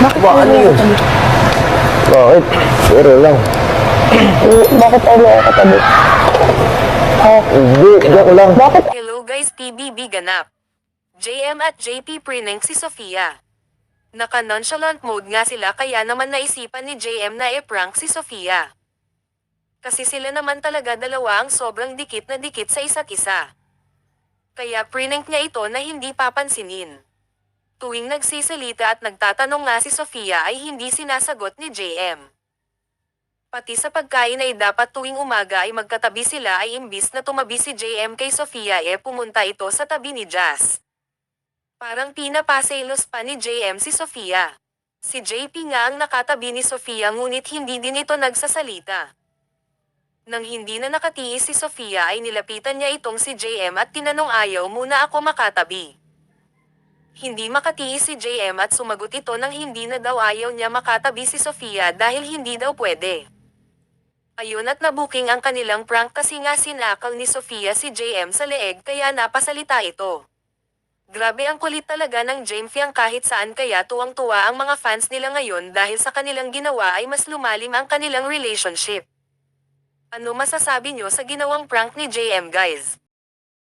Ba, ano yun? Bakit? Pero lang. Bakit ano ako katabi? Hindi, joke lang. Bakit? Hello guys, PBB ganap. JM at JP prank si Sofia. Naka-nonchalant mode nga sila kaya naman naisipan ni JM na i-prank si Sofia. Kasi sila naman talaga dalawa ang sobrang dikit na dikit sa isa't isa. Kaya prank niya ito na hindi papansinin. Tuwing nagsisalita at nagtatanong nga si Sofia ay hindi sinasagot ni JM. Pati sa pagkain ay dapat tuwing umaga ay magkatabi sila ay imbis na tumabi si JM kay Sofia pumunta ito sa tabi ni Jazz. Parang pinapaselos pa ni JM si Sofia. Si JP nga ang nakatabi ni Sofia ngunit hindi din ito nagsasalita. Nang hindi na nakatiis si Sofia ay nilapitan niya itong si JM at tinanong ayaw muna ako makatabi. Hindi makatiis si JM at sumagot ito nang hindi na daw ayaw niya makatabi si Sofia dahil hindi daw pwede. Ayun at nabuking ang kanilang prank kasi nga sinakal ni Sofia si JM sa leeg kaya napasalita ito. Grabe ang kulit talaga ng Jamefiang kahit saan kaya tuwang-tuwa ang mga fans nila ngayon dahil sa kanilang ginawa ay mas lumalim ang kanilang relationship. Ano masasabi nyo sa ginawang prank ni JM guys?